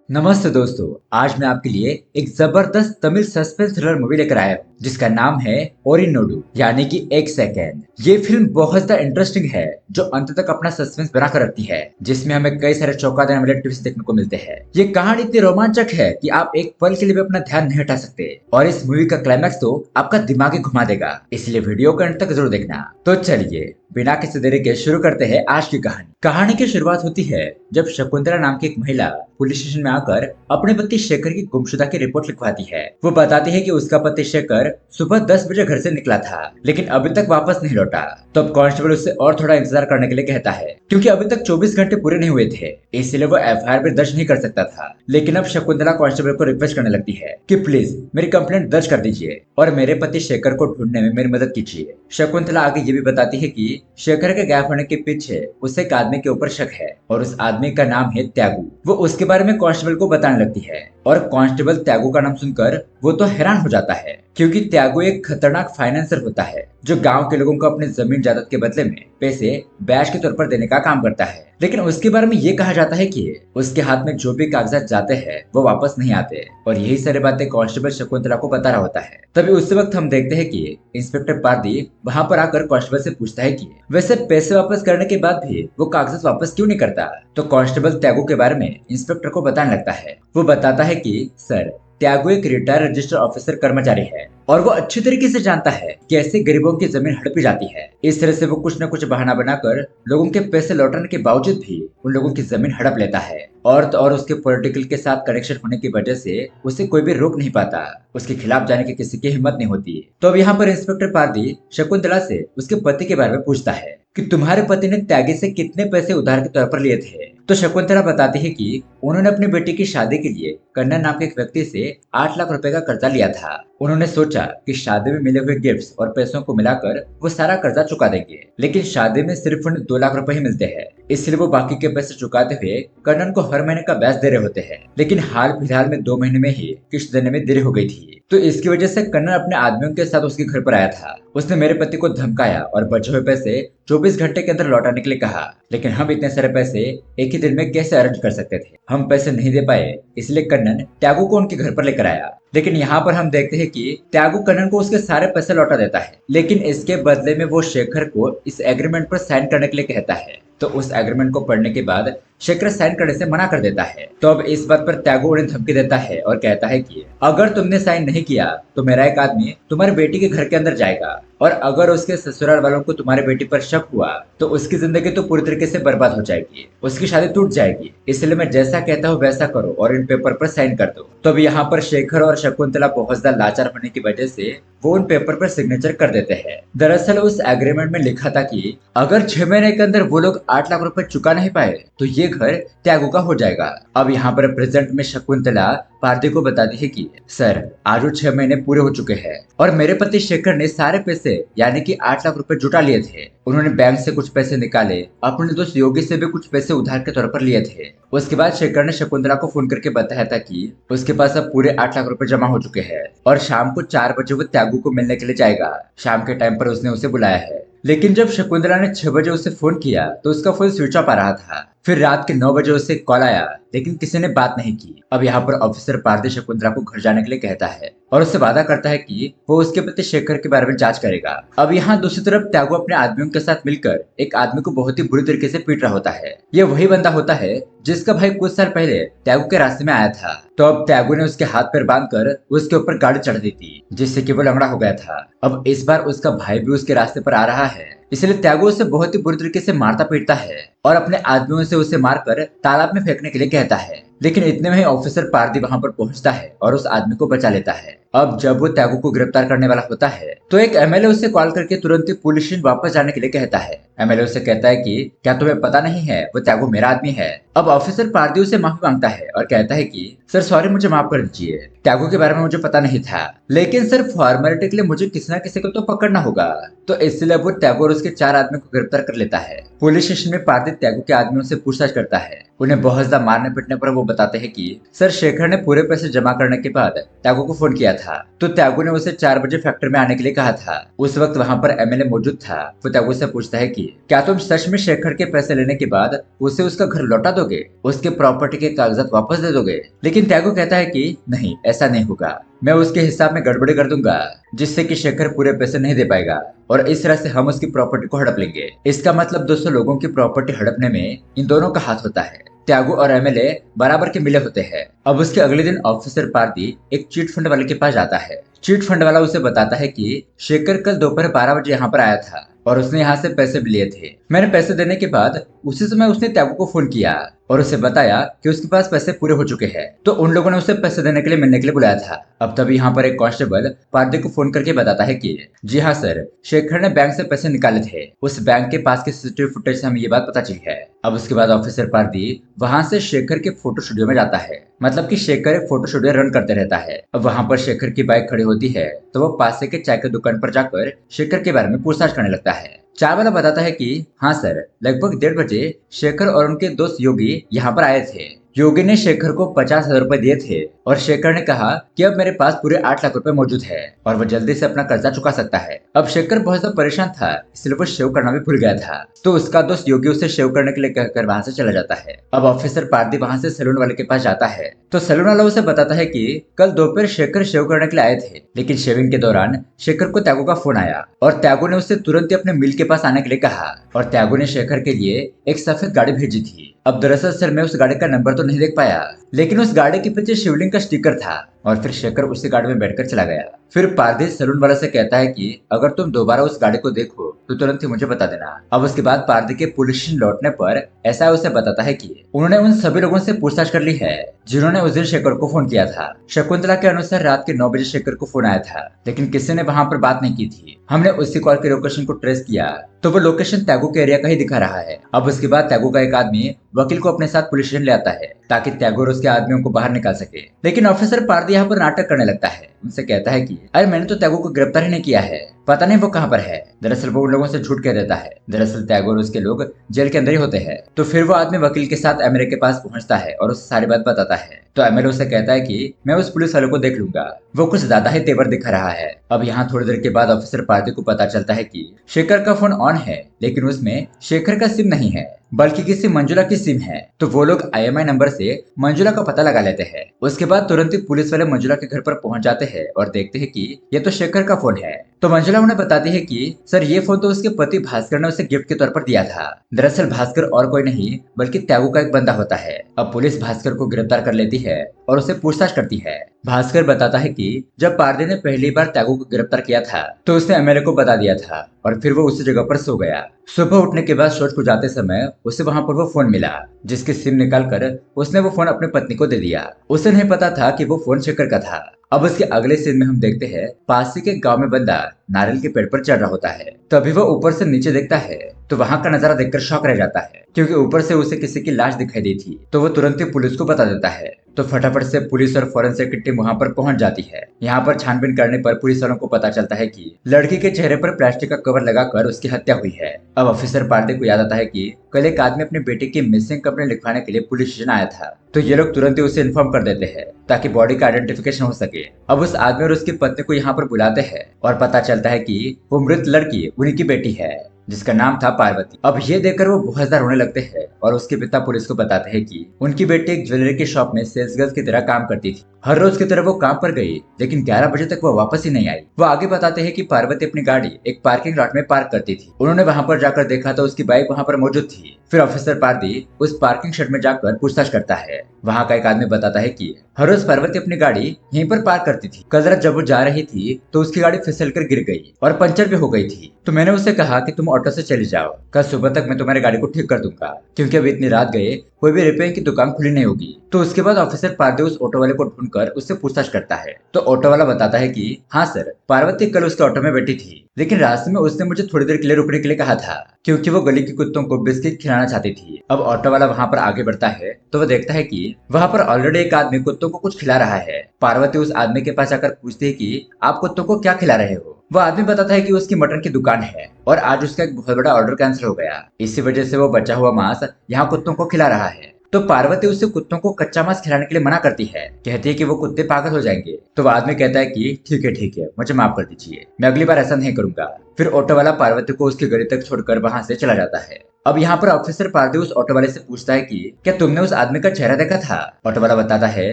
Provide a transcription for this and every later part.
नमस्ते दोस्तों। आज मैं आपके लिए एक जबरदस्त तमिल सस्पेंस थ्रिलर मूवी लेकर आया हूँ जिसका नाम है ओरिनोडू यानी कि एक सेकेंड। ये फिल्म बहुत ज्यादा इंटरेस्टिंग है जो अंत तक अपना सस्पेंस बना कर रखती है, जिसमें हमें कई सारे चौंका देने वाले ट्विस्ट देखने को मिलते हैं। ये कहानी इतनी रोमांचक है कि आप एक पल के लिए भी अपना ध्यान नहीं हटा सकते और इस मूवी का क्लाइमैक्स तो आपका दिमाग ही घुमा देगा, इसलिए वीडियो को अंत तक जरूर देखना। तो चलिए बिना किसी देरी के शुरू करते हैं आज की कहानी। कहानी की शुरुआत होती है जब शकुंतला नाम की एक महिला पुलिस स्टेशन में आकर अपने पति शेखर की गुमशुदा की रिपोर्ट लिखवाती है। वो बताती है कि उसका पति शेखर सुबह 10 बजे घर से निकला था लेकिन अभी तक वापस नहीं लौटा। तो अब कांस्टेबल उससे और थोड़ा इंतजार करने के लिए कहता है क्योंकि अभी तक 24 घंटे पूरे नहीं हुए थे, इसलिए वो एफआईआर भी दर्ज नहीं कर सकता था। लेकिन अब शकुंतला कांस्टेबल को रिक्वेस्ट करने लगती है कि प्लीज मेरी कंप्लेंट दर्ज कर दीजिए और मेरे पति शेखर को ढूंढने में मेरी मदद कीजिए। शकुंतला आगे ये भी बताती है कि शेखर के गायब होने के पीछे उसे एक आदमी के ऊपर शक है और उस आदमी का नाम है त्यागू। वो उसके बारे में कांस्टेबल को बताने लगती है और कांस्टेबल त्यागू का नाम सुनकर वो तो हैरान हो जाता है क्योंकि त्यागू एक खतरनाक फाइनेंसर होता है जो गांव के लोगों को अपनी जमीन जायदाद के बदले में पैसे ब्याज के तौर पर देने का काम करता है। लेकिन उसके बारे में ये कहा जाता है कि उसके हाथ में जो भी कागजात जाते हैं वो वापस नहीं आते और यही सारी बातें कांस्टेबल शकुंतला को बता रहा होता है। तभी उस वक्त हम देखते हैं कि इंस्पेक्टर पारदी वहां पर आकर कांस्टेबल से पूछता है कि वैसे पैसे वापस करने के बाद भी वो कागजात वापस क्यों नहीं करता। तो कांस्टेबल त्यागू के बारे में इंस्पेक्टर को बताने लगता है। वो बताता है कि सर, त्यागू एक रिटायर्ड रजिस्टर ऑफिसर कर्मचारी है और वो अच्छी तरीके से जानता है कि कैसे गरीबों की जमीन हड़पी जाती है। इस तरह से वो कुछ न कुछ बहाना बनाकर लोगों के पैसे लौटाने के बावजूद भी उन लोगों की जमीन हड़प लेता है और तो और उसके पॉलिटिकल के साथ कनेक्शन होने की वजह से उसे कोई भी रोक नहीं पाता, उसके खिलाफ जाने की किसी की हिम्मत नहीं होती। तो अब यहाँ पर इंस्पेक्टर पारदी शकुंतला से उसके पति के बारे में पूछता है कि तुम्हारे पति ने त्यागी से कितने पैसे उधार के तौर पर लिए थे। तो शकुंतला बताती है कि उन्होंने अपनी बेटी की शादी के लिए कन्नन नाम के एक व्यक्ति से 8 लाख रुपए का कर्जा लिया था। उन्होंने सोचा कि शादी में मिले हुए गिफ्ट्स और पैसों को मिलाकर वो सारा कर्जा चुका देंगे, लेकिन शादी में सिर्फ उन्हें 2 लाख रुपए ही मिलते हैं, इसलिए वो बाकी के पैसे चुकाते हुए कन्नन को हर महीने का ब्याज दे रहे होते हैं। लेकिन हाल फिलहाल में 2 महीने में ही किस्त देने में देरी हो गई थी, तो इसकी वजह से कन्नन अपने आदमियों के साथ उसके घर पर आया था। उसने मेरे पति को धमकाया और बचे हुए पैसे 24 घंटे के अंदर लौटाने के लिए कहा, लेकिन हम इतने सारे पैसे एक ही दिन में कैसे अरेंज कर सकते थे। हम पैसे नहीं दे पाए, इसलिए कन्नन त्यागू को उनके घर पर लेकर आया। लेकिन यहाँ पर हम देखते हैं कि त्यागू कन्नन को उसके सारे पैसे लौटा देता है, लेकिन इसके बदले में वो शेखर को इस एग्रीमेंट पर साइन करने के लिए कहता है। तो उस एग्रीमेंट को पढ़ने के बाद शेखर साइन करने से मना कर देता है। तो अब इस बात पर त्यागू उन्हें धमकी देता है और कहता है कि अगर तुमने साइन नहीं किया तो मेरा एक आदमी तुम्हारी बेटी के घर के अंदर जाएगा और अगर उसके ससुराल वालों को तुम्हारी बेटी पर शक हुआ तो उसकी जिंदगी तो पूरी तरीके से बर्बाद हो जाएगी, उसकी शादी टूट जाएगी। इसलिए मैं जैसा कहता हूँ वैसा करो और इन पेपर पर साइन कर दो। तो अब यहाँ पर शेखर और शकुंतला बहुत ज्यादा लाचार होने की वजह से वो उन पेपर पर सिग्नेचर कर देते हैं। दरअसल उस एग्रीमेंट में लिखा था कि अगर 6 महीने के अंदर वो लोग 8 लाख रुपए चुका नहीं पाए तो ये घर त्यागू का हो जाएगा। अब यहाँ पर प्रेजेंट में शकुंतला पारदी को बताती है कि सर, आज वो 6 महीने पूरे हो चुके हैं और मेरे पति शेखर ने सारे पैसे यानी कि 8 लाख रुपए जुटा लिए थे। उन्होंने बैंक से कुछ पैसे निकाले, अपने दोस्त योगी से भी कुछ पैसे उधार के तौर पर लिए थे। उसके बाद शेखर ने शकुंतला को फोन करके बताया था कि उसके पास अब पूरे 8 लाख रुपए जमा हो चुके हैं और शाम को 4 बजे वो त्यागू को मिलने के लिए जाएगा। शाम के टाइम पर उसने उसे बुलाया है, लेकिन जब शकुंतला ने 6 बजे उसे फोन किया तो उसका फोन स्विच ऑफ आ रहा था। फिर रात के 9 बजे उसे कॉल आया लेकिन किसी ने बात नहीं की। अब यहाँ पर ऑफिसर पारदी शकुंतला को घर जाने के लिए कहता है और उससे वादा करता है कि वो उसके पति शेखर के बारे में जांच करेगा। अब यहाँ दूसरी तरफ त्यागू अपने आदमियों के साथ मिलकर एक आदमी को बहुत ही बुरी तरीके से पीट रहा होता है। ये वही बंदा होता है जिसका भाई कुछ साल पहले त्यागू के रास्ते में आया था। तो अब त्यागू ने उसके हाथ पैर बांधकर उसके ऊपर गाड़ी चढ़ दी थी जिससे कि वो लंगड़ा हो गया था। अब इस बार उसका भाई भी उसके रास्ते पर आ रहा है, इसलिए त्यागू उसे बहुत ही बुरी तरीके से मारता पीटता है और अपने आदमियों से उसे मारकर तालाब में फेंकने के लिए कहता है। लेकिन इतने में ही ऑफिसर पारदी वहां पर पहुंचता है और उस आदमी को बचा लेता है। अब जब वो त्यागू को गिरफ्तार करने वाला होता है तो एक एमएलए उसे कॉल करके तुरंत ही पुलिस स्टेशन वापस जाने के लिए कहता है। एमएलए उसे कहता है कि क्या तुम्हें पता नहीं है वो त्यागू मेरा आदमी है। अब ऑफिसर पारदी उसे माफी मांगता है और कहता है कि सर सॉरी, मुझे माफ कर दीजिए, त्यागू के बारे में मुझे पता नहीं था, लेकिन सर फॉर्मेलिटी के लिए मुझे किसी न किसी को तो पकड़ना होगा। तो इसलिए वो त्यागू और उसके 4 आदमी को गिरफ्तार कर लेता है। पुलिस स्टेशन में पारदी त्यागू के आदमियों से पूछताछ करता है। उन्हें बहुत ज्यादा मारने पीटने पर वो बताते हैं कि सर, शेखर ने पूरे पैसे जमा करने के बाद त्यागू को फोन किया था था, तो त्यागू ने उसे 4 बजे फैक्ट्री में आने के लिए कहा था। उस वक्त वहाँ पर एमएलए मौजूद था। वो त्यागू से पूछता है कि क्या तुम सच में शेखर के पैसे लेने के बाद उसे उसका घर लौटा दोगे, उसके प्रॉपर्टी के कागजात वापस दे दोगे? लेकिन त्यागू कहता है कि नहीं, ऐसा नहीं होगा। मैं उसके हिसाब में गड़बड़ी कर दूंगा, जिससे कि शेखर पूरे पैसे नहीं दे पाएगा और इस तरह से हम उसकी प्रॉपर्टी को हड़प लेंगे। इसका मतलब 200 लोगों की प्रॉपर्टी हड़पने में इन दोनों का हाथ होता है। त्यागू और एमएलए बराबर के मिले होते हैं। अब उसके अगले दिन ऑफिसर पारदी एक चीट फंड वाले के पास जाता है। चीट फंड वाला उसे बताता है कि शेखर कल दोपहर 12 बजे यहाँ पर आया था और उसने यहाँ से पैसे भी लिए थे। मैंने पैसे देने के बाद उसी समय उसने त्यागू को फोन किया और उसे बताया कि उसके पास पैसे पूरे हो चुके हैं, तो उन लोगों ने उसे पैसे देने के लिए मिलने के लिए बुलाया था। अब तभी यहाँ पर एक कांस्टेबल पारदी को फोन करके बताता है कि जी हाँ सर, शेखर ने बैंक से पैसे निकाले थे। उस बैंक के पास के सीसीटीवी फुटेज से हमें ये बात पता चली है। अब उसके बाद ऑफिसर पारदी वहां से शेखर के फोटो स्टूडियो में जाता है। मतलब कि शेखर एक फोटो स्टूडियो रन करते रहता है। अब वहां पर शेखर की बाइक खड़ी होती है, तो वो पास के चाय की दुकान पर जाकर शेखर के बारे में पूछताछ करने लगता है। चाय वाला बताता है कि हाँ सर, लगभग 1:30 बजे शेखर और उनके दोस्त योगी यहाँ पर आए थे। योगी ने शेखर को 50,000 रुपए दिए थे और शेखर ने कहा कि अब मेरे पास पूरे 8 लाख रुपए मौजूद है और वो जल्दी से अपना कर्जा चुका सकता है। अब शेखर बहुत ज्यादा परेशान था, इसलिए वो शेव करना भी भूल गया था, तो उसका दोस्त योगी उसे शेव करने के लिए कहकर वहां से चला जाता है। अब ऑफिसर पारदी वहां से सैलून वाले के पास जाता है, तो सैलून वाला उसे बताता है कि कल दोपहर शेखर शेव करने के लिए आए थे, लेकिन शेविंग के दौरान शेखर को त्यागू का फोन आया और त्यागू ने उसे तुरंत ही अपने मिल के पास आने के लिए कहा और त्यागू ने शेखर के लिए एक सफेद गाड़ी भेजी थी। अब दरअसल सर मैं उस गाड़ी का नंबर तो नहीं देख पाया, लेकिन उस गाड़ी के पीछे शिवलिंग का स्टिकर था और फिर शेखर उसी गाड़ी में बैठकर चला गया। फिर पारदी सैलून वाला से कहता है कि अगर तुम दोबारा उस गाड़ी को देखो तो तुरंत ही मुझे बता देना। अब उसके बाद पारदी के पुलिस स्टेशन लौटने पर ऐसा उसे बताता है कि उन्होंने उन सभी लोगों से पूछताछ कर ली है जिन्होंने उस दिन शेखर को फोन किया था। शकुंतला के अनुसार रात के 9 बजे शेखर को फोन आया था, लेकिन किसी ने वहां पर बात नहीं की थी। हमने उसी कॉल के लोकेशन को ट्रेस किया तो वो लोकेशन त्यागू के एरिया का ही दिखा रहा है। अब उसके बाद त्यागू का एक आदमी वकील को अपने साथ पुलिस स्टेशन ले आता है ताकि त्यागू और उसके आदमियों को बाहर निकाल सके। लेकिन ऑफिसर पारदी यहाँ पर नाटक करने लगता है। उनसे कहता है कि अरे मैंने तो त्यागू को गिरफ्तार ही नहीं किया है, पता नहीं वो कहाँ पर है। दरअसल वो उन लोगों से झूठ कह देता है। दरअसल त्यागू और उसके लोग जेल के अंदर ही होते हैं। तो फिर वो आदमी वकील के साथ एमएलए के पास पहुंचता है और उसे सारी बात बताता है। तो एमएलए उसे कहता है कि मैं उस पुलिस वाले को देख लूंगा, वो कुछ ज्यादा ही तेवर दिखा रहा है। अब यहाँ थोड़ी देर के बाद ऑफिसर पारदी को पता चलता है कि शेखर का फोन ऑन है, लेकिन उसमें शेखर का सिम नहीं है बल्कि किसी मंजुला की सिम है। तो वो लोग आईएमआई नंबर से मंजुला का पता लगा लेते हैं। उसके बाद तुरंत ही पुलिस वाले मंजुला के घर पर पहुंच जाते हैं और देखते हैं कि ये तो शेखर का फोन है। तो मंजुला उन्हें बताती है कि सर ये फोन तो उसके पति भास्कर ने उसे गिफ्ट के तौर पर दिया था। दरअसल भास्कर और कोई नहीं बल्कि त्यागू का एक बंदा होता है। अब पुलिस भास्कर को गिरफ्तार कर लेती है और उसे पूछताछ करती है। भास्कर बताता है कि जब पारदी ने पहली बार त्यागू को गिरफ्तार किया था तो उसने एमएलए को बता दिया था और फिर वो उसी जगह पर सो गया। सुबह उठने के बाद शौच को जाते समय उसे वहां पर वो फोन मिला, जिसकी सिम निकालकर उसने वो फोन अपनी पत्नी को दे दिया। उसे नहीं पता था कि वो फोन शेखर का था। अब उसके अगले सीन में हम देखते हैं पास ही के गांव में बंदा नारियल के पेड़ पर चढ़ रहा होता है। तभी वो ऊपर से नीचे देखता है तो वहां का नजारा देखकर शॉक रह जाता है, क्योंकि ऊपर से उसे किसी की लाश दिखाई दी थी। तो वो तुरंत ही पुलिस को बता देता है। तो फटाफट से पुलिस और फॉरेंसिक की टीम वहां पर पहुंच जाती है। यहाँ पर छानबीन करने पर पुलिस वालों को पता चलता है कि लड़की के चेहरे पर प्लास्टिक का कवर लगाकर उसकी हत्या हुई है। अब ऑफिसर पारदी को याद आता है कि कल एक आदमी अपनी बेटी की मिसिंग कंप्लेंट लिखवाने के लिए पुलिस स्टेशन आया था। तो ये लोग तुरंत ही उसे इन्फॉर्म कर देते हैं ताकि बॉडी का आइडेंटिफिकेशन हो सके। अब उस आदमी और उसकी पत्नी को यहाँ पर बुलाते हैं और पता चलता है कि वो मृत लड़की उन्हीं की बेटी है, जिसका नाम था पार्वती। अब ये देखकर वो बहुत ज्यादा रोने लगते हैं और उसके पिता पुलिस को बताते हैं कि उनकी बेटी एक ज्वेलरी की शॉप में सेल्स गर्ल की तरह काम करती थी। हर रोज की तरह वो काम पर गई, लेकिन 11 बजे तक वो वापस ही नहीं आई। वो आगे बताते हैं कि पार्वती अपनी गाड़ी एक पार्किंग लॉट में पार्क करती थी। उन्होंने वहां पर जाकर देखा तो उसकी बाइक वहां पर मौजूद थी। फिर ऑफिसर पारदी उस पार्किंग शेड में जाकर पूछताछ करता है। वहां का एक आदमी बताता है कि हर रोज पार्वती अपनी गाड़ी यहीं पर पार्क करती थी। कल रात जब वो जा रही थी तो उसकी गाड़ी फिसल कर गिर गई और पंचर भी हो गई थी। तो मैंने उसे कहा कि तुम ऑटो से चली जाओ, कल सुबह तक मैं तुम्हारी गाड़ी को ठीक कर दूंगा, क्योंकि अभी इतनी रात गए कोई भी रिपेयरिंग की दुकान खुली नहीं होगी। तो उसके बाद ऑफिसर पारदी उस ऑटो वाले को ढूंढकर उससे पूछताछ करता है। तो ऑटो वाला बताता है कि हाँ सर, पार्वती कल उसके ऑटो में बैठी थी, लेकिन रास्ते में उसने मुझे थोड़ी देर के लिए रुकने के लिए कहा था, क्योंकि वो गली के कुत्तों को बिस्किट खिलाना चाहती थी। अब ऑटो वाला वहां पर आगे बढ़ता है तो वो देखता है कि वहां पर ऑलरेडी एक आदमी कुत्तों को कुछ खिला रहा है। पार्वती उस आदमी के पास जाकर पूछती है कि आप कुत्तों को क्या खिला रहे हो। वो आदमी बताता है कि उसकी मटन की दुकान है और आज उसका एक बहुत बड़ा ऑर्डर कैंसिल हो गया, इसी वजह से वो बचा हुआ मांस यहाँ कुत्तों को खिला रहा है। तो पार्वती उससे कुत्तों को कच्चा मांस खिलाने के लिए मना करती है, कहती है कि वो कुत्ते पागल हो जाएंगे। तो वो आदमी कहता है कि ठीक है, मुझे माफ कर दीजिए, मैं अगली बार ऐसा नहीं करूंगा। फिर ऑटो वाला पार्वती को उसकी गाड़ी तक छोड़कर वहां से चला जाता है। अब यहाँ पर ऑफिसर पार्थिव उस ऑटो वाले से पूछता है कि क्या तुमने उस आदमी का चेहरा देखा था? ऑटो वाला बताता है,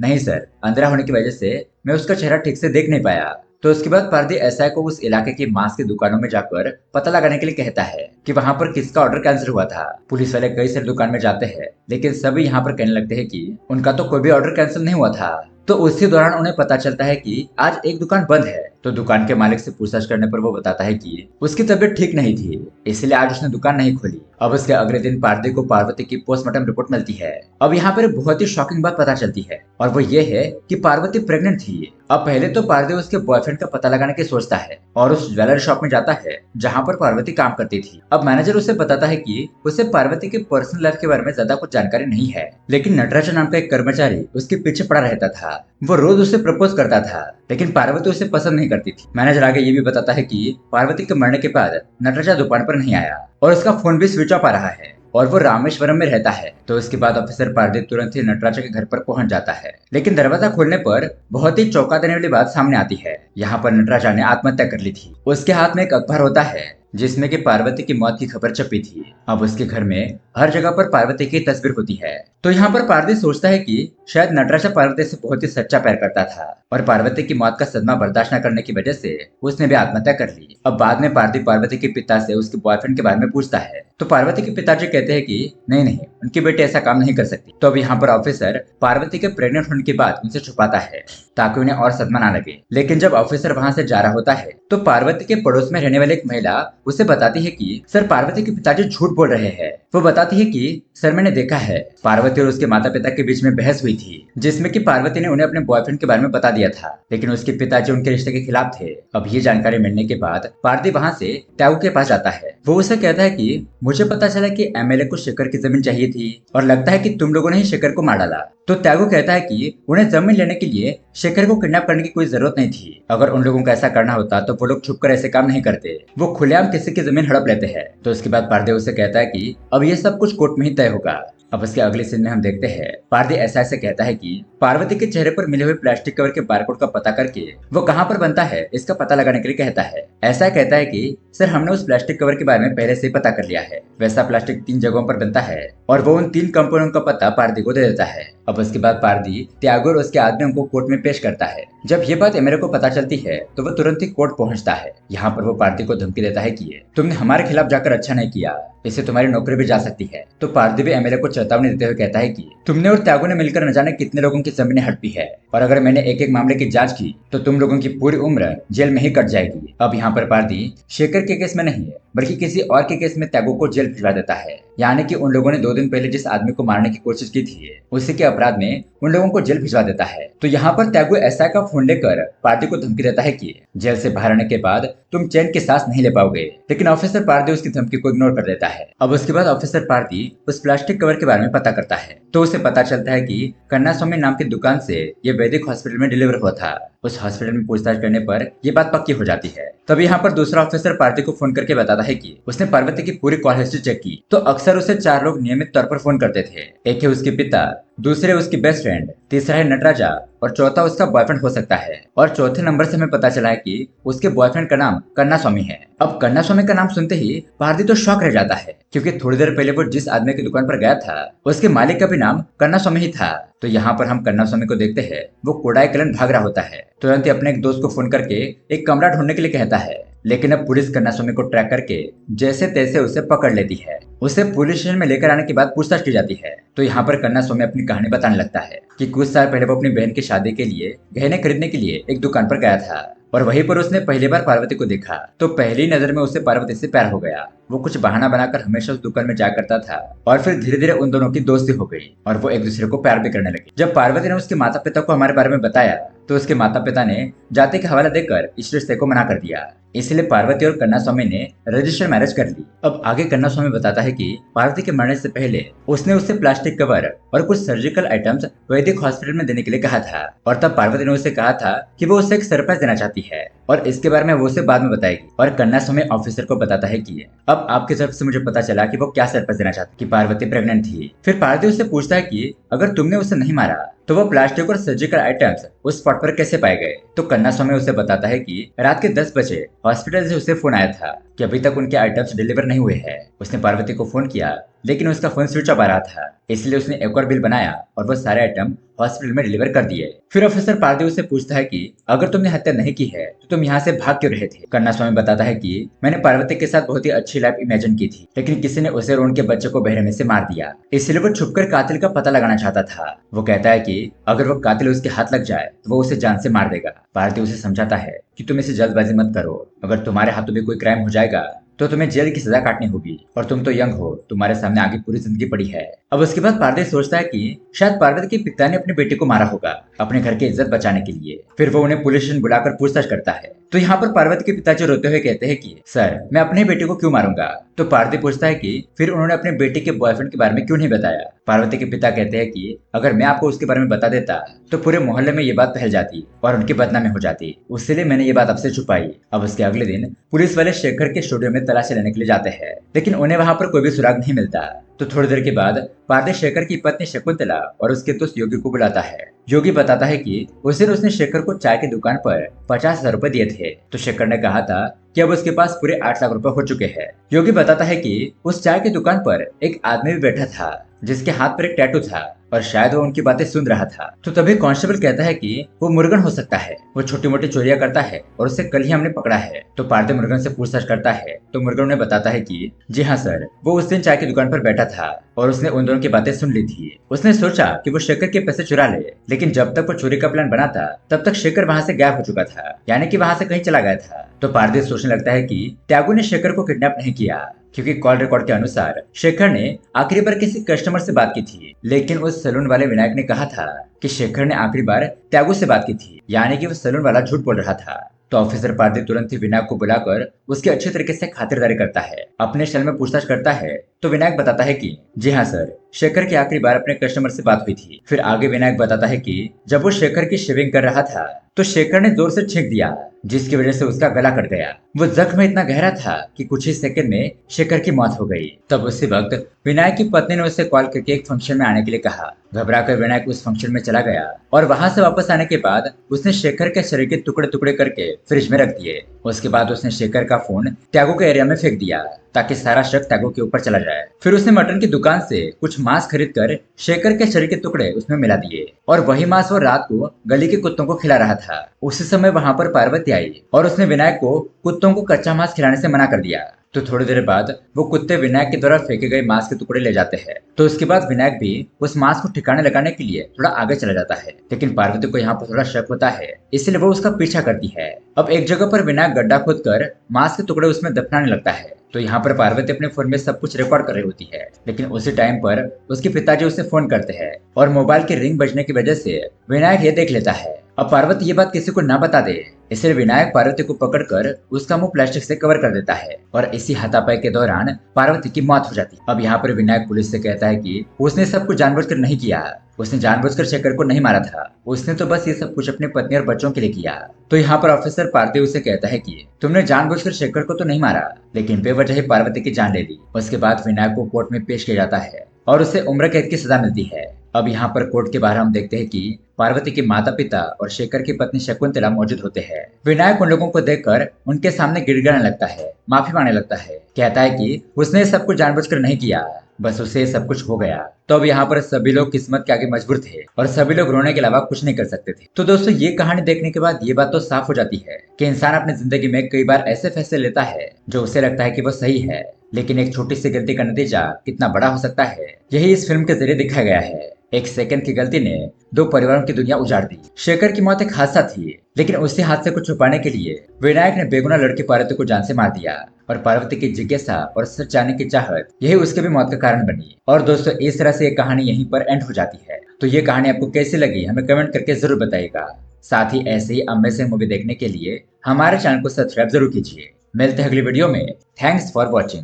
नहीं सर, अंधेरा होने की वजह से मैं उसका चेहरा ठीक से देख नहीं पाया। तो उसके बाद पारदी एसआई को उस इलाके की मांस की दुकानों में जाकर पता लगाने के लिए कहता है कि वहां पर किसका ऑर्डर कैंसिल हुआ था। पुलिस वाले कई सारी दुकान में जाते हैं, लेकिन सभी यहाँ पर कहने लगते हैं कि उनका तो कोई भी ऑर्डर कैंसिल नहीं हुआ था। तो उसी दौरान उन्हें पता चलता है कि आज एक दुकान बंद है। तो दुकान के मालिक से पूछताछ करने पर वो बताता है कि उसकी तबीयत ठीक नहीं थी, इसलिए आज उसने दुकान नहीं खोली। अब उसके अगले दिन पारदी को पार्वती की पोस्टमार्टम रिपोर्ट मिलती है। अब यहाँ पर बहुत ही शॉकिंग बात पता चलती है, और वो ये है कि पार्वती प्रेग्नेंट थी। अब पहले तो पारदी उसके बॉयफ्रेंड का पता लगाने की सोचता है और उस ज्वेलरी शॉप में जाता है जहाँ पर पार्वती काम करती थी। अब मैनेजर उसे बताता है कि उसे पार्वती के पर्सनल लाइफ के बारे में ज्यादा कुछ जानकारी नहीं है, लेकिन नटराज नाम का एक कर्मचारी उसके पीछे पड़ा रहता था। वो रोज उसे प्रपोज करता था, लेकिन पार्वती उसे पसंद नहीं करती थी। मैनेजर आगे ये भी बताता है कि पार्वती के मरने के बाद नटराजा दुकान पर नहीं आया और उसका फोन भी स्विच ऑफ आ रहा है और वो रामेश्वरम में रहता है। तो उसके बाद ऑफिसर पारदी तुरंत ही नटराजा के घर पर पहुंच जाता है, लेकिन दरवाजा खोलने पर बहुत ही चौंका देने वाली बात सामने आती है। यहाँ पर नटराजा ने आत्महत्या कर ली थी। उसके हाथ में एक अखबार होता है जिसमें कि पार्वती की मौत की खबर छपी थी। अब उसके घर में हर जगह पर पार्वती की तस्वीर होती है। तो यहाँ पर पारदी सोचता है कि शायद नटराजा पार्वती से बहुत ही सच्चा प्यार करता था और पार्वती की मौत का सदमा बर्दाश्त न करने की वजह से उसने भी आत्महत्या कर ली। अब बाद में पारदी पार्वती के पिता से उसके बॉयफ्रेंड के बारे में पूछता है, तो पार्वती के पिताजी कहते हैं कि नहीं, उनकी बेटी ऐसा काम नहीं कर सकती। तो अब यहाँ पर ऑफिसर पार्वती के प्रेग्नेंट होने के बाद उनसे छुपाता है ताकि उन्हें और सदमा ना लगे। लेकिन जब ऑफिसर वहां से जा रहा होता है तो पार्वती के पड़ोस में रहने वाली एक महिला उसे बताती है कि सर, पार्वती के पिताजी झूठ बोल रहे हैं। वो बताती है कि सर, मैंने देखा है पार्वती और उसके माता पिता के बीच में बहस हुई थी, जिसमें कि पार्वती ने उन्हें अपने बॉयफ्रेंड के बारे में बता दिया था, लेकिन उसके पिताजी उनके रिश्ते के खिलाफ थे। अब ये जानकारी मिलने के बाद पारदी वहां से त्यागू के पास जाता है। वो उसे कहता है कि मुझे पता चला कि एमएलए को शेखर की जमीन चाहिए थी और लगता है कि तुम लोगों ने ही शेखर को मार डाला। तो त्यागू कहता है कि उन्हें जमीन लेने के लिए शेखर को किडनैप करने की कोई जरूरत नहीं थी। अगर उन लोगों को ऐसा करना होता तो वो लोग छुपकर ऐसे काम नहीं करते, वो खुलेआम किसी की जमीन हड़प लेते हैं। तो उसके बाद पारदी उसे कहता है कि अब ये सब कुछ कोर्ट में ही तय होगा। अब उसके अगले सीन में हम देखते हैं पारदी ऐसा ऐसे कहता है कि पार्वती के चेहरे पर मिले हुए प्लास्टिक कवर के बारकोड का पता करके वो कहाँ पर बनता है इसका पता लगाने के लिए कहता है। ऐसा कहता है कि सर, हमने उस प्लास्टिक कवर के बारे में पहले से ही पता कर लिया है। वैसा प्लास्टिक 3 जगहों पर बनता है और वो उन 3 कंपनियों का पता पारदी को दे देता है। अब उसके बाद पारदी त्यागू और उसके आदमियों को कोर्ट में पेश करता है। जब ये बात एमएलए को पता चलती है तो वो तुरंत ही कोर्ट पहुंचता है। यहाँ पर वो पारदी को धमकी देता है कि तुमने हमारे खिलाफ जाकर अच्छा नहीं किया, इससे तुम्हारी नौकरी भी जा सकती है। तो पारदी भी एमएलए को चेतावनी देते हुए कहता है कि तुमने और त्यागू ने मिलकर न जाने कितने लोगों की जमीनें हड़पी है और अगर मैंने एक एक मामले की जांच की तो तुम लोगों की पूरी उम्र जेल में ही कट जाएगी। अब यहाँ पर पारदी शेखर के केस में नहीं बल्कि किसी और के केस में त्यागू को जेल भिजवा देता है। यानी कि उन लोगों ने 2 दिन पहले जिस आदमी को मारने की कोशिश की थी उसी के अपराध में उन लोगों को जेल भिजवा देता है। तो यहाँ पर त्यागू एसआई का फोन लेकर पार्टी को धमकी देता है कि जेल से बाहर आने के बाद तुम चैन की सांस नहीं ले पाओगे, लेकिन ऑफिसर पारदी उसकी धमकी को इग्नोर कर देता है। अब उसके बाद ऑफिसर पारदी उस प्लास्टिक कवर के बारे में पता करता है तो उसे पता चलता है कि कन्ना स्वामी नाम की दुकान से ये वैदिक हॉस्पिटल में डिलीवर हुआ था। उस हॉस्पिटल में पूछताछ करने पर ये बात पक्की हो जाती है। तब यहाँ पर दूसरा ऑफिसर पार्टी को फोन करके बताता है कि उसने पार्वती की पूरी कॉल हिस्ट्री चेक की तो अक्सर उसे 4 लोग नियमित तौर पर फोन करते थे। एक है उसके पिता, दूसरे उसकी बेस्ट फ्रेंड, तीसरा है नटराजा और चौथा उसका बॉयफ्रेंड हो सकता है। और चौथे नंबर से हमें पता चला है कि उसके बॉयफ्रेंड का नाम कन्ना स्वामी है। अब कन्ना स्वामी का नाम सुनते ही पारदी तो शॉक रह जाता है, क्योंकि थोड़ी देर पहले वो जिस आदमी की दुकान पर गया था उसके मालिक का भी नाम कन्ना स्वामी ही था। तो यहाँ पर हम कन्ना स्वामी को देखते हैं, वो कोडाईकलन भाग रहा होता है। तुरंत ही अपने एक दोस्त को फोन करके एक कमरा ढूंढने के लिए कहता है, लेकिन अब पुलिस कन्ना स्वामी को ट्रैक करके जैसे तैसे उसे पकड़ लेती है। उसे पुलिस स्टेशन में लेकर आने के बाद पूछताछ की जाती है। तो यहाँ पर कन्ना स्वामी अपनी कहानी बताने लगता है कि कुछ साल पहले वो अपनी बहन की शादी के लिए गहने खरीदने के लिए एक दुकान पर गया था और वहीं पर उसने पहली बार पार्वती को देखा। तो पहली नजर में उसे पार्वती से प्यार हो गया। वो कुछ बहाना बनाकर हमेशा उस दुकान में जाया करता था और फिर धीरे धीरे उन दोनों की दोस्ती हो गई और वो एक दूसरे को प्यार भी करने लगे। जब पार्वती ने उसके माता पिता को हमारे बारे में बताया तो उसके माता पिता ने जाति का हवाला देकर इस रिश्ते को मना कर दिया। इसलिए पार्वती और कन्ना स्वामी ने रजिस्टर मैरिज कर ली। अब आगे कन्ना स्वामी बताता है कि पार्वती के मरने से पहले उसने उससे प्लास्टिक कवर और कुछ सर्जिकल आइटम्स वैदिक हॉस्पिटल में देने के लिए कहा था, और तब पार्वती ने उसे कहा था कि वो उसे एक सरप्राइज देना चाहती है और इसके बारे में वो उसे बाद में बताएगी। और कन्ना स्वामी ऑफिसर को बताता है कि अब आपकी तरफ से मुझे पता चला कि वो क्या सरप्राइज देना चाहती, कि पार्वती प्रेग्नेंट थी। फिर पार्वती उससे पूछता है कि अगर तुमने उसे नहीं मारा तो वो प्लास्टिक और सर्जिकल आइटम्स उस स्पॉट पर कैसे पाए गए। तो कन्ना स्वामी उसे बताता है कि रात के 10 बजे हॉस्पिटल से उसे फोन आया था कि अभी तक उनके आइटम्स डिलीवर नहीं हुए हैं। उसने पार्वती को फोन किया लेकिन उसका फोन स्विच ऑफ आ रहा था, इसलिए उसने एक और बिल बनाया और वो सारे आइटम हॉस्पिटल में डिलीवर कर दिए। फिर ऑफिसर पार्वती उससे पूछता है कि अगर तुमने हत्या नहीं की है तो तुम यहाँ से भाग क्यों रहे थे। कन्ना स्वामी बताता है कि मैंने पार्वती के साथ बहुत ही अच्छी लाइफ इमेजिन की थी, लेकिन किसी ने उसे और उनके बच्चे को बहरे में से मार दिया, इसलिए वो छुपकर कातिल का पता लगाना चाहता था। वो कहता है कि अगर वो कातिल उसके हाथ लग जाए तो वो उसे जान से मार देगा। पार्वती उसे समझाता है कि तुम इसे जल्दबाजी मत करो, अगर तुम्हारे हाथों में कोई क्राइम हो जाएगा तो तुम्हें जेल की सजा काटनी होगी, और तुम तो यंग हो, तुम्हारे सामने आगे पूरी जिंदगी पड़ी है। अब उसके बाद पार्वती सोचता है कि शायद पार्वती के पिता ने अपने बेटे को मारा होगा अपने घर की इज्जत बचाने के लिए। फिर वो उन्हें पुलिस स्टेशन बुलाकर पूछताछ करता है। तो यहाँ पर पार्वती के पिताजी रोते हुए कहते हैं कि सर, मैं अपने बेटे को क्यों मारूंगा। तो पार्वती पूछता है कि फिर उन्होंने अपने बेटे के बॉयफ्रेंड के बारे में क्यों नहीं बताया। पार्वती के पिता कहते हैं कि अगर मैं आपको उसके बारे में बता देता तो पूरे मोहल्ले में ये बात फैल जाती और उनकी बदनामी हो जाती, इसलिए मैंने ये बात आपसे छुपाई। अब उसके अगले दिन पुलिस वाले शेखर के स्टूडियो में तलाशी लेने के लिए जाते हैं, लेकिन उन्हें वहां पर कोई भी सुराग नहीं मिलता। तो थोड़ी देर के बाद पार्वती शेखर की पत्नी शकुंतला और उसके दोस्त योगी को बुलाता है। योगी बताता है कि उस दिन उसने शेखर को चाय की दुकान पर 50,000 रुपए दिए थे। तो शेखर ने कहा था कि अब उसके पास पूरे 8 लाख रुपए हो चुके हैं। योगी बताता है कि उस चाय की दुकान पर एक आदमी भी बैठा था जिसके हाथ पर एक टैटू था और शायद वो उनकी बातें सुन रहा था। तो तभी कांस्टेबल कहता है कि वो मुर्गन हो सकता है, वो छोटी मोटी चोरियां करता है और उसे कल ही हमने पकड़ा है। तो पार्वती मुर्गन से पूछताछ करता है तो मुर्गन उन्हें बताता है कि जी हाँ सर, वो उस दिन चाय की दुकान पर बैठा था और उसने उन दोनों की बातें सुन ली थी। उसने सोचा कि वो शेखर के पैसे चुरा ले, लेकिन जब तक वो चोरी का प्लान बना था तब तक शेखर वहाँ से गायब हो चुका था, यानी कि वहाँ से कहीं चला गया था। तो पार्वती सोचने लगता है कि त्यागू ने शेखर को किडनैप नहीं किया, क्योंकि कॉल रिकॉर्ड के अनुसार शेखर ने आखिरी बार किसी कस्टमर से बात की थी, लेकिन उस सैलून वाले विनायक ने कहा था कि शेखर ने आखिरी बार त्यागू से बात की थी, यानी कि वो सैलून वाला झूठ बोल रहा था। तो ऑफिसर पार्वती तुरंत ही विनायक को बुलाकर उसकी अच्छी तरीके से खातिरदारी करता है, अपने शैल में पूछताछ करता है। तो विनायक बताता है कि जी हाँ सर, शेखर की आखिरी बार अपने कस्टमर से बात हुई थी। फिर आगे विनायक बताता है कि जब वो शेखर की शेविंग कर रहा था तो शेखर ने जोर से छींक दिया, जिसकी वजह से उसका गला कट गया। वो जख्म इतना गहरा था कि कुछ ही सेकंड में शेखर की मौत हो गई। तब उसी वक्त विनायक की पत्नी ने उसे कॉल करके एक फंक्शन में आने के लिए कहा। घबराकर विनायक उस फंक्शन में चला गया और वहां से वापस आने के बाद उसने शेखर के शरीर के टुकड़े टुकड़े करके फ्रिज में रख दिए। उसके बाद उसने शेखर का फोन त्यागो के एरिया में फेंक दिया ताकि सारा शक त्यागो के ऊपर चला जाए। फिर उसने मटन की दुकान से कुछ मांस खरीद कर शेखर के शरीर के टुकड़े उसमें मिला दिए और वही मांस वो रात को गली के कुत्तों को खिला रहा था। उसी समय वहां पर पार्वती आई और उसने विनायक को कुत्तों को कच्चा मांस खिलाने से मना कर दिया। तो थोड़ी देर बाद वो कुत्ते विनायक के द्वारा फेंके गए मांस के टुकड़े ले जाते हैं। तो उसके बाद विनायक भी उस मांस को ठिकाने लगाने के लिए थोड़ा आगे चला जाता है, लेकिन पार्वती को यहाँ पर थोड़ा शक होता है, इसलिए वो उसका पीछा करती है। अब एक जगह पर विनायक गड्ढा खोद कर मांस के टुकड़े उसमें दफनाने लगता है। तो यहाँ पर पार्वती अपने फोन में सब कुछ रिकॉर्ड कर रही होती है, लेकिन उसी टाइम पर उसके पिताजी उसे फोन करते हैं और मोबाइल की रिंग बजने की वजह से विनायक ये देख लेता है। अब पार्वती ये बात किसी को ना बता दे, इसलिए विनायक पार्वती को पकड़कर उसका मुंह प्लास्टिक से कवर कर देता है और इसी हाथापाई के दौरान पार्वती की मौत हो जाती है। अब यहाँ पर विनायक पुलिस से कहता है कि उसने सब कुछ जानबूझकर नहीं किया, उसने जानबूझकर शेखर को नहीं मारा था, उसने तो बस ये सब कुछ अपनी पत्नी और बच्चों के लिए किया। तो यहाँ पर ऑफिसर पार्वती उसे कहता है कि तुमने जानबूझकर शेखर को तो नहीं मारा, लेकिन बेवजह ही पार्वती की जान ले ली। उसके बाद विनायक को कोर्ट में पेश किया जाता है और उसे उम्र कैद की सजा मिलती है। अब यहाँ पर कोर्ट के बाहर हम देखते हैं कि पार्वती के माता पिता और शेखर की पत्नी शकुंतला मौजूद होते हैं। विनायक उन लोगों को देखकर उनके सामने गिड़गिड़ाने लगता है, माफी मांगने लगता है, कहता है कि उसने सब कुछ जानबूझकर नहीं किया, बस उसे सब कुछ हो गया। तो अब यहाँ पर सभी लोग किस्मत के आगे मजबूर थे और सभी लोग रोने के अलावा कुछ नहीं कर सकते थे। तो दोस्तों, ये कहानी देखने के बाद ये बात तो साफ हो जाती है कि इंसान अपनी जिंदगी में कई बार ऐसे फैसले लेता है जो उसे लगता है कि वो सही है, लेकिन एक छोटी सी गलती का नतीजा कितना बड़ा हो सकता है, यही इस फिल्म के जरिए दिखाया गया है। एक सेकंड की गलती ने 2 परिवारों की दुनिया उजाड़ दी। शेखर की मौत एक हादसा थी, लेकिन उसी हादसे को छुपाने के लिए विनायक ने बेगुनाह लड़की पार्वती को जान से मार दिया और पार्वती की जिज्ञासा और सच जानने की चाहत यही उसके भी मौत का कारण बनी। और दोस्तों, इस तरह से ये कहानी यहीं पर एंड हो जाती है। तो ये कहानी आपको कैसी लगी हमें कमेंट करके जरूर बताइएगा। साथ ही ऐसे ही अमेजिंग मूवी देखने के लिए हमारे चैनल को सब्सक्राइब जरूर कीजिए। मिलते हैं अगली वीडियो में। Thanks for watching.